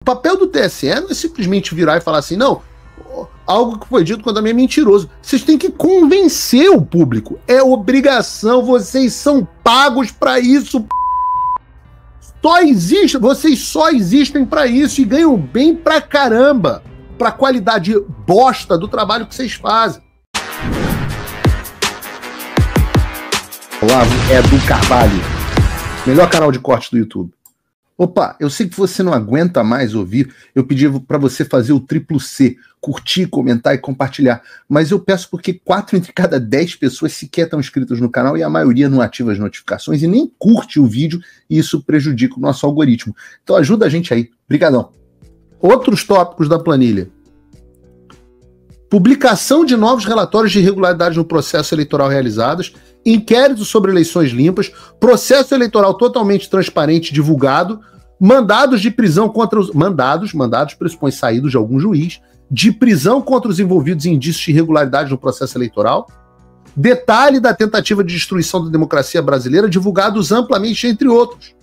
O papel do TSE não é simplesmente virar e falar assim, não, algo que foi dito contra mim é mentiroso. Vocês têm que convencer o público. É obrigação, vocês são pagos para isso. Vocês só existem para isso e ganham bem pra caramba, pra qualidade bosta do trabalho que vocês fazem. Olá, Edu Carvalho, melhor canal de cortes do YouTube. Opa, eu sei que você não aguenta mais ouvir, eu pedi para você fazer o triplo C, curtir, comentar e compartilhar, mas eu peço porque 4 entre cada 10 pessoas sequer estão inscritas no canal e a maioria não ativa as notificações e nem curte o vídeo e isso prejudica o nosso algoritmo. Então ajuda a gente aí, brigadão. Outros tópicos da planilha. Publicação de novos relatórios de irregularidades no processo eleitoral realizadas, inquéritos sobre eleições limpas, processo eleitoral totalmente transparente divulgado, mandados de prisão contra os... Mandados pressupõe saídos de algum juiz, de prisão contra os envolvidos em indícios de irregularidade no processo eleitoral, detalhe da tentativa de destruição da democracia brasileira, divulgados amplamente, entre outros.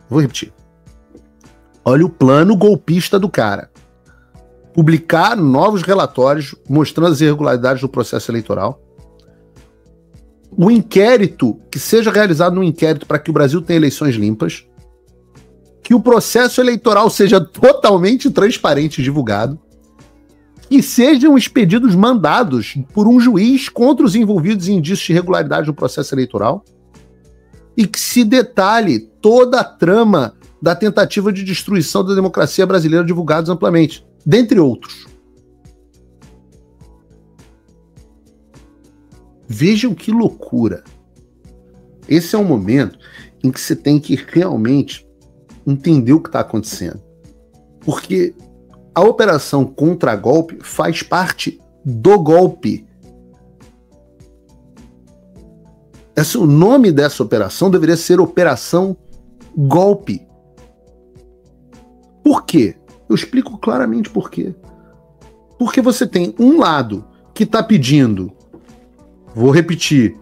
Vou repetir. Olha o plano golpista do cara. Publicar novos relatórios mostrando as irregularidades do processo eleitoral. O inquérito, que seja realizado um inquérito para que o Brasil tenha eleições limpas. Que o processo eleitoral seja totalmente transparente e divulgado. Que sejam expedidos mandados por um juiz contra os envolvidos em indícios de irregularidade no processo eleitoral. E que se detalhe toda a trama da tentativa de destruição da democracia brasileira divulgados amplamente. Dentre outros. Vejam que loucura. Esse é um momento em que você tem que realmente entender o que está acontecendo. Porque a operação contra-golpe faz parte do golpe. O nome dessa operação deveria ser Operação Golpe. Por quê? Eu explico claramente por quê. Porque você tem um lado que está pedindo, vou repetir,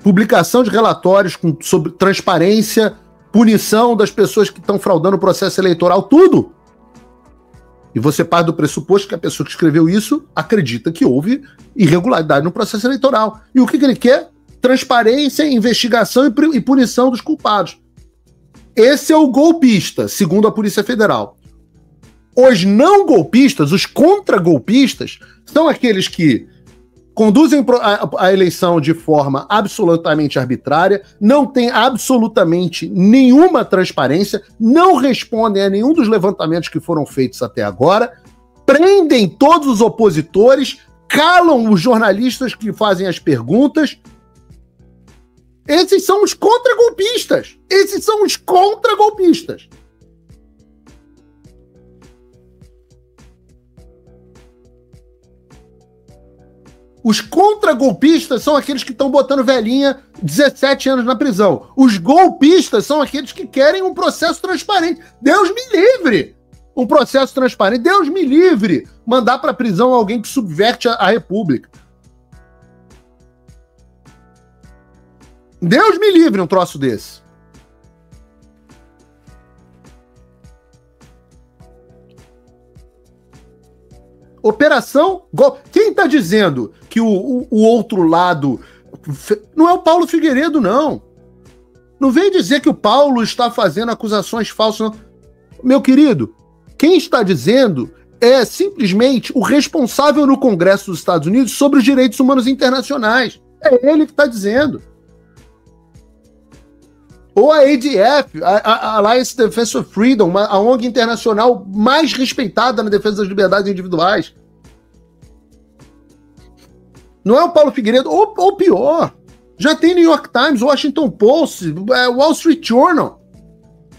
publicação de relatórios sobre transparência, punição das pessoas que estão fraudando o processo eleitoral, tudo. E você parte do pressuposto que a pessoa que escreveu isso acredita que houve irregularidade no processo eleitoral. E o que ele quer? Transparência, investigação e punição dos culpados. Esse é o golpista, segundo a Polícia Federal. Os não golpistas, os contra-golpistas, são aqueles que conduzem a eleição de forma absolutamente arbitrária, não tem absolutamente nenhuma transparência, não respondem a nenhum dos levantamentos que foram feitos até agora, prendem todos os opositores, calam os jornalistas que fazem as perguntas. Esses são os contra-golpistas. Esses são os contra-golpistas. Os contra-golpistas são aqueles que estão botando velhinha 17 anos na prisão. Os golpistas são aqueles que querem um processo transparente. Deus me livre! Um processo transparente. Deus me livre! Mandar para a prisão alguém que subverte a República. Deus me livre um troço desse. Operação Golpe. Quem está dizendo que o outro lado... Não é o Paulo Figueiredo, não. Não vem dizer que o Paulo está fazendo acusações falsas, não. Meu querido, quem está dizendo é simplesmente o responsável no Congresso dos Estados Unidos sobre os direitos humanos internacionais. É ele que está dizendo. Ou a ADF, a Alliance Defense of Freedom, a ONG internacional mais respeitada na defesa das liberdades individuais. Não é o Paulo Figueiredo, ou pior, já tem New York Times, Washington Post, Wall Street Journal.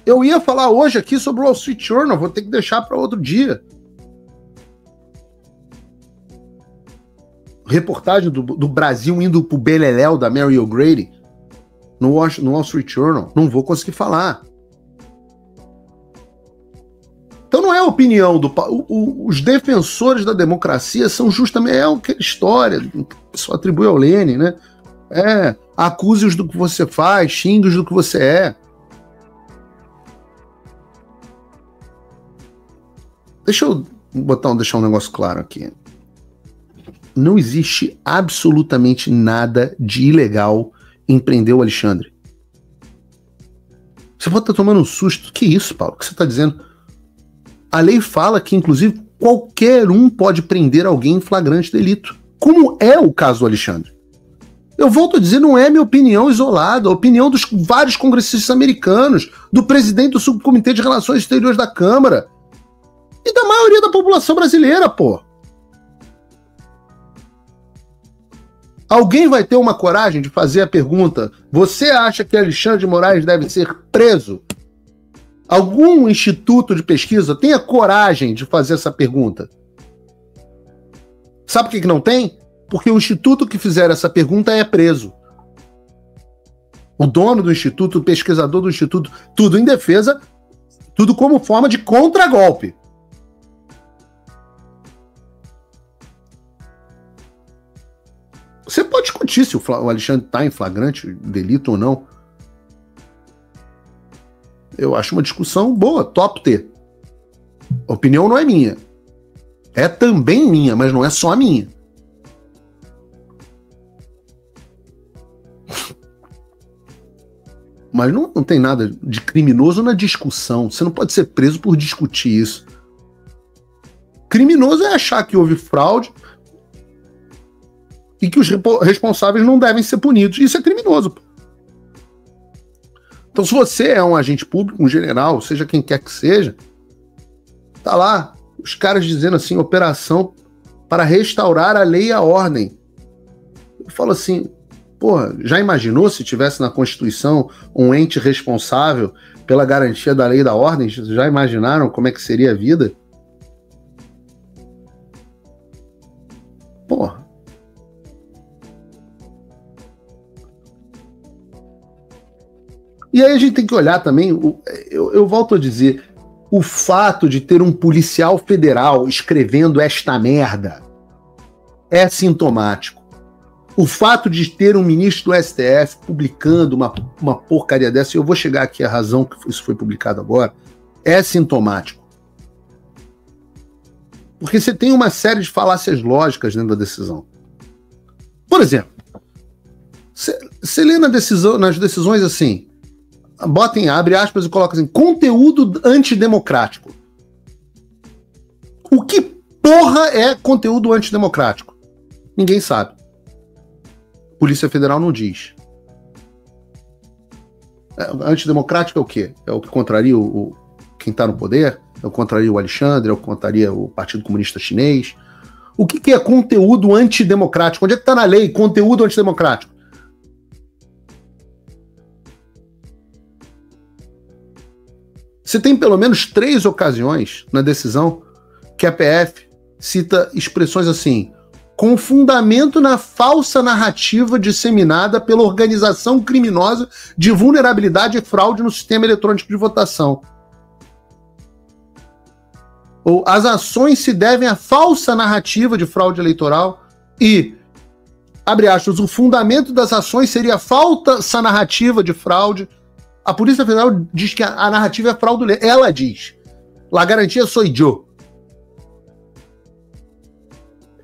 Eu ia falar hoje aqui sobre o Wall Street Journal, vou ter que deixar para outro dia. Reportagem do Brasil indo pro beleléu da Mary O'Grady. No Wall Street Journal, não vou conseguir falar. Então não é a opinião do... Os defensores da democracia são justamente... É aquela história que o pessoal atribui ao Lenin, né? Acuse-os do que você faz, xingue-os do que você é. Deixa eu deixar um negócio claro aqui. Não existe absolutamente nada de ilegal em prender o Alexandre. Você pode estar tomando um susto. Que isso, Paulo? O que você está dizendo? A lei fala que, inclusive, qualquer um pode prender alguém em flagrante delito. Como é o caso do Alexandre. Eu volto a dizer, não é minha opinião isolada, a opinião dos vários congressistas americanos, do presidente do Subcomitê de Relações Exteriores da Câmara e da maioria da população brasileira, pô. Alguém vai ter uma coragem de fazer a pergunta: você acha que Alexandre de Moraes deve ser preso? Algum instituto de pesquisa tenha coragem de fazer essa pergunta? Sabe por que não tem? Porque o instituto que fizer essa pergunta é preso. O dono do instituto, o pesquisador do instituto, tudo em defesa, tudo como forma de contragolpe. Você pode discutir se o Alexandre está em flagrante delito ou não. Eu acho uma discussão boa, top ter. A opinião não é minha. É também minha, mas não é só minha. Mas não tem nada de criminoso na discussão. Você não pode ser preso por discutir isso. Criminoso é achar que houve fraude e que os responsáveis não devem ser punidos. Isso é criminoso. Então, se você é um agente público, um general, seja quem quer que seja, tá lá os caras dizendo assim, operação para restaurar a lei e a ordem. Eu falo assim, porra, já imaginou se tivesse na Constituição um ente responsável pela garantia da lei e da ordem? Já imaginaram como é que seria a vida? Porra. E aí a gente tem que olhar também, eu volto a dizer, o fato de ter um policial federal escrevendo esta merda é sintomático. O fato de ter um ministro do STF publicando uma porcaria dessa, e eu vou chegar aqui à razão que isso foi publicado agora, é sintomático. Porque você tem uma série de falácias lógicas dentro da decisão. Por exemplo, você lê nas decisões assim, botem, abre aspas e coloca assim, conteúdo antidemocrático. O que porra é conteúdo antidemocrático? Ninguém sabe. Polícia Federal não diz. Antidemocrático é o quê? É o que contraria quem está no poder? É o que contraria o Alexandre? É o que contraria o Partido Comunista Chinês? O que é conteúdo antidemocrático? Onde é que está na lei conteúdo antidemocrático? Você tem pelo menos 3 ocasiões na decisão que a PF cita expressões assim, com fundamento na falsa narrativa disseminada pela organização criminosa de vulnerabilidade e fraude no sistema eletrônico de votação. Ou as ações se devem à falsa narrativa de fraude eleitoral e, abre aspas, o fundamento das ações seria a falsa narrativa de fraude. A Polícia Federal diz que a narrativa é fraudulenta. Ela diz, la garantia soy yo.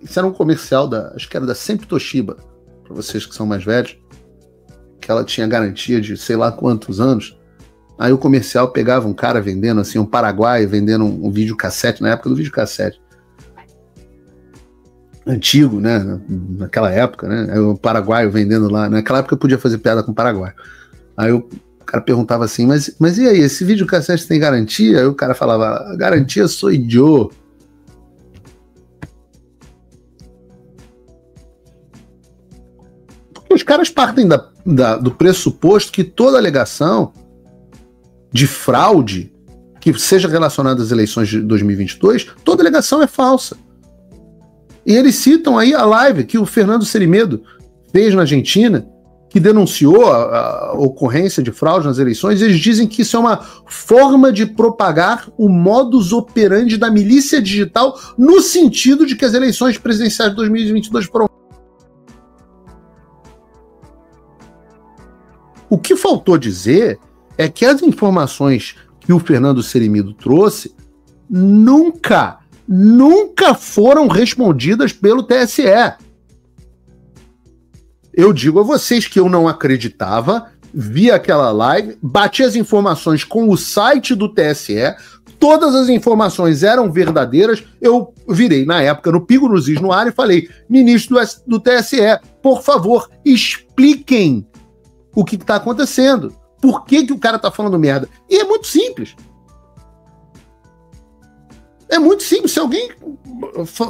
Isso era um comercial acho que era da Sempre Toshiba, para vocês que são mais velhos, que ela tinha garantia de sei lá quantos anos. Aí o comercial pegava um cara vendendo assim, um paraguaio vendendo um videocassete, na época do videocassete. Antigo, né? Naquela época, né? Aí o paraguaio vendendo lá. Naquela época eu podia fazer piada com o paraguaio. Aí o cara perguntava assim, mas e aí, esse videocassete tem garantia? Aí o cara falava, garantia sou eu. Porque os caras partem do pressuposto que toda alegação de fraude que seja relacionada às eleições de 2022, toda alegação é falsa. E eles citam aí a live que o Fernando Serimedo fez na Argentina, que denunciou a ocorrência de fraude nas eleições. Eles dizem que isso é uma forma de propagar o modus operandi da milícia digital no sentido de que as eleições presidenciais de 2022 foram... O que faltou dizer é que as informações que o Fernando Serimedo trouxe nunca nunca foram respondidas pelo TSE. Eu digo a vocês que eu não acreditava, vi aquela live, bati as informações com o site do TSE, todas as informações eram verdadeiras, eu virei na época no Pingo nos Is no ar e falei, ministro do TSE, por favor, expliquem o que está acontecendo. Por que o cara está falando merda? E é muito simples. É muito simples. Se alguém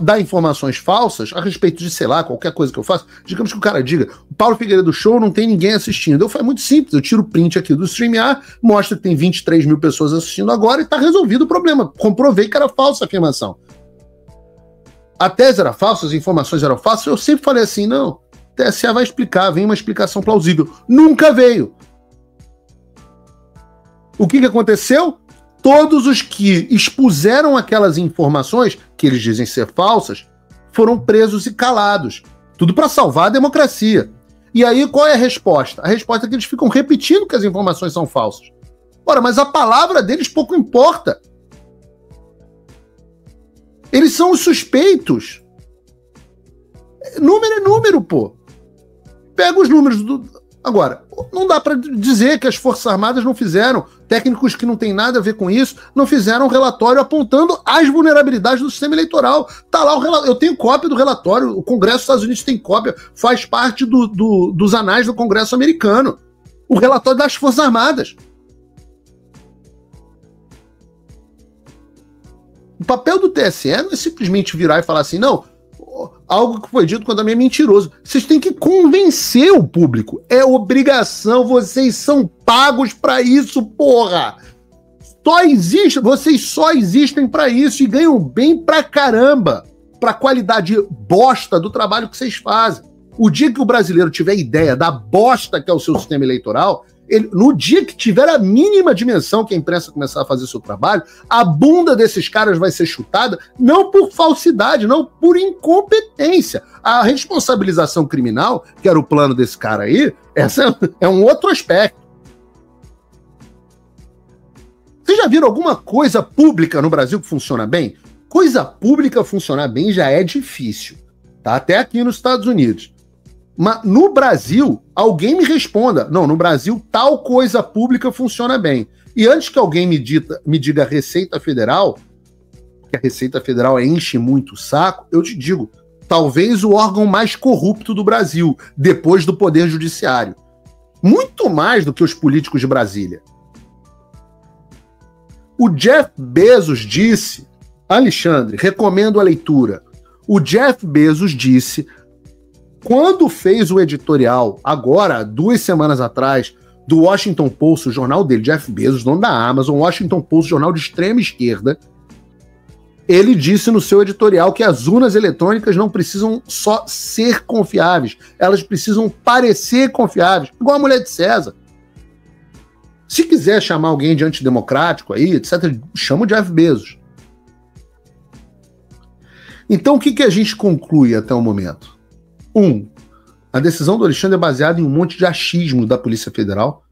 dá informações falsas a respeito de, sei lá, qualquer coisa que eu faço, digamos que o cara diga, o Paulo Figueiredo Show não tem ninguém assistindo. Eu falo, é muito simples. Eu tiro o print aqui do StreamYard, mostra que tem 23 mil pessoas assistindo agora e está resolvido o problema. Comprovei que era falsa a afirmação. A tese era falsa, as informações eram falsas. Eu sempre falei assim, não, o TSE vai explicar, vem uma explicação plausível. Nunca veio. O que aconteceu? Todos os que expuseram aquelas informações, que eles dizem ser falsas, foram presos e calados. Tudo para salvar a democracia. E aí, qual é a resposta? A resposta é que eles ficam repetindo que as informações são falsas. Ora, mas a palavra deles pouco importa. Eles são os suspeitos. Número é número, pô. Pega os números do... Agora, não dá para dizer que as Forças Armadas não fizeram, técnicos que não têm nada a ver com isso, não fizeram um relatório apontando as vulnerabilidades do sistema eleitoral. Tá lá o relatório, eu tenho cópia do relatório, o Congresso dos Estados Unidos tem cópia, faz parte dos anais do Congresso americano. O relatório das Forças Armadas. O papel do TSE não é simplesmente virar e falar assim, não, algo que foi dito quando também é mentiroso. Vocês têm que convencer o público. É obrigação, vocês são pagos pra isso, porra! Vocês só existem pra isso e ganham bem pra caramba, pra qualidade bosta do trabalho que vocês fazem. O dia que o brasileiro tiver ideia da bosta que é o seu sistema eleitoral, no dia que tiver a mínima dimensão que a imprensa começar a fazer seu trabalho, a bunda desses caras vai ser chutada, não por falsidade, não por incompetência. A responsabilização criminal, que era o plano desse cara aí, essa é um outro aspecto. Vocês já viram alguma coisa pública no Brasil que funciona bem? Coisa pública funcionar bem já é difícil, tá? Até aqui nos Estados Unidos. Mas no Brasil, alguém me responda, não, no Brasil tal coisa pública funciona bem. E antes que alguém me diga Receita Federal, que a Receita Federal enche muito o saco, eu te digo, talvez o órgão mais corrupto do Brasil, depois do Poder Judiciário. Muito mais do que os políticos de Brasília. O Jeff Bezos disse, Alexandre, recomendo a leitura. O Jeff Bezos disse... Quando fez o editorial, agora, 2 semanas atrás, do Washington Post, o jornal dele, Jeff Bezos, dono da Amazon, Washington Post, jornal de extrema esquerda, ele disse no seu editorial que as urnas eletrônicas não precisam só ser confiáveis, elas precisam parecer confiáveis, igual a mulher de César. Se quiser chamar alguém de antidemocrático aí, etc., chama o Jeff Bezos. Então, o que a gente conclui até o momento? A decisão do Alexandre é baseada em um monte de achismo da Polícia Federal,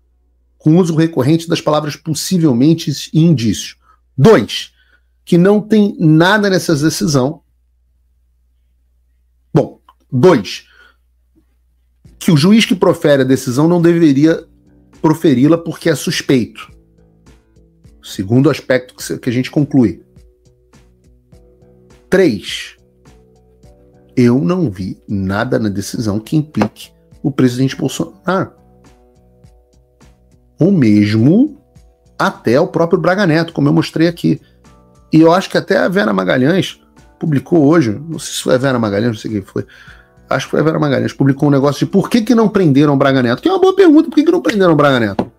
com uso recorrente das palavras possivelmente e indícios. 2, que não tem nada nessa decisão. Bom, 2, que o juiz que profere a decisão não deveria proferi-la porque é suspeito. Segundo aspecto que a gente conclui. 3, eu não vi nada na decisão que implique o presidente Bolsonaro. Ou mesmo até o próprio Braga Neto, como eu mostrei aqui. E eu acho que até a Vera Magalhães publicou hoje, não sei se foi a Vera Magalhães, não sei quem foi, acho que foi a Vera Magalhães, publicou um negócio de por que não prenderam o Braga Neto. Que é uma boa pergunta, por que não prenderam o Braga Neto?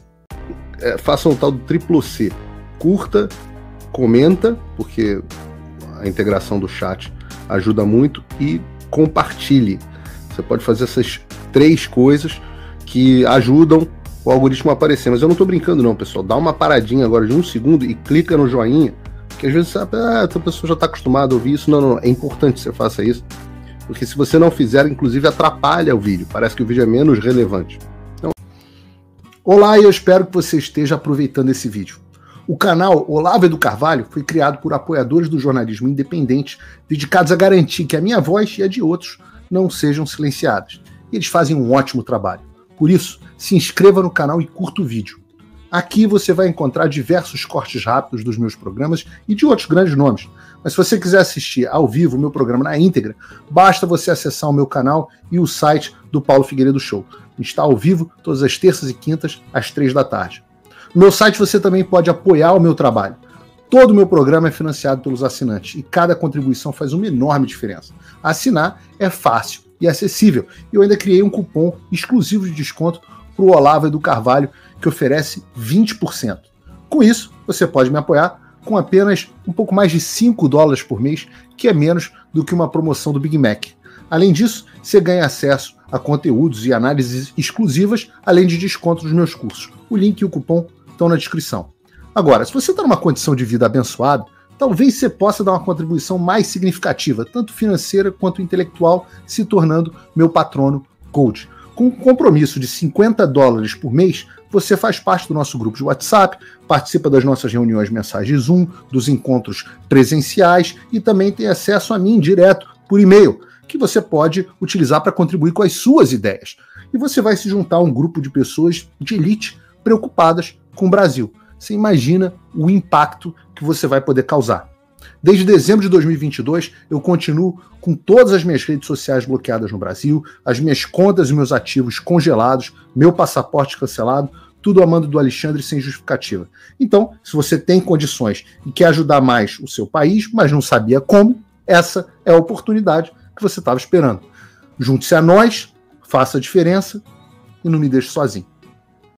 Faça o tal do triplo C. Curta, comenta, porque a integração do chat ajuda muito, e compartilhe. Você pode fazer essas 3 coisas que ajudam o algoritmo a aparecer. Mas eu não tô brincando não, pessoal. Dá uma paradinha agora de 1 segundo e clica no joinha, que às vezes sabe, essa pessoa já está acostumada a ouvir isso. Não, é importante que você faça isso, porque se você não fizer, inclusive atrapalha o vídeo. Parece que o vídeo é menos relevante. Então, olá, e eu espero que você esteja aproveitando esse vídeo. O canal Olavo do Carvalho foi criado por apoiadores do jornalismo independente, dedicados a garantir que a minha voz e a de outros não sejam silenciadas. E eles fazem um ótimo trabalho. Por isso, se inscreva no canal e curta o vídeo. Aqui você vai encontrar diversos cortes rápidos dos meus programas e de outros grandes nomes. Mas se você quiser assistir ao vivo o meu programa na íntegra, basta você acessar o meu canal e o site do Paulo Figueiredo Show. A gente está ao vivo todas as terças e quintas, às 3 da tarde. No meu site você também pode apoiar o meu trabalho. Todo o meu programa é financiado pelos assinantes e cada contribuição faz uma enorme diferença. Assinar é fácil e acessível. E eu ainda criei um cupom exclusivo de desconto para o Olavo do Carvalho, que oferece 20%. Com isso, você pode me apoiar com apenas um pouco mais de $5 por mês, que é menos do que uma promoção do Big Mac. Além disso, você ganha acesso a conteúdos e análises exclusivas, além de desconto nos meus cursos. O link e o cupom estão na descrição. Agora, se você está numa condição de vida abençoada, talvez você possa dar uma contribuição mais significativa, tanto financeira quanto intelectual, se tornando meu patrono Gold. Com um compromisso de $50 por mês, você faz parte do nosso grupo de WhatsApp, participa das nossas reuniões mensais de Zoom, dos encontros presenciais e também tem acesso a mim direto por e-mail, que você pode utilizar para contribuir com as suas ideias. E você vai se juntar a um grupo de pessoas de elite preocupadas com o Brasil. Você imagina o impacto que você vai poder causar. Desde dezembro de 2022, eu continuo com todas as minhas redes sociais bloqueadas no Brasil, as minhas contas e meus ativos congelados, meu passaporte cancelado, tudo a mando do Alexandre sem justificativa. Então, se você tem condições e quer ajudar mais o seu país, mas não sabia como, essa é a oportunidade que você estava esperando. Junte-se a nós, faça a diferença e não me deixe sozinho.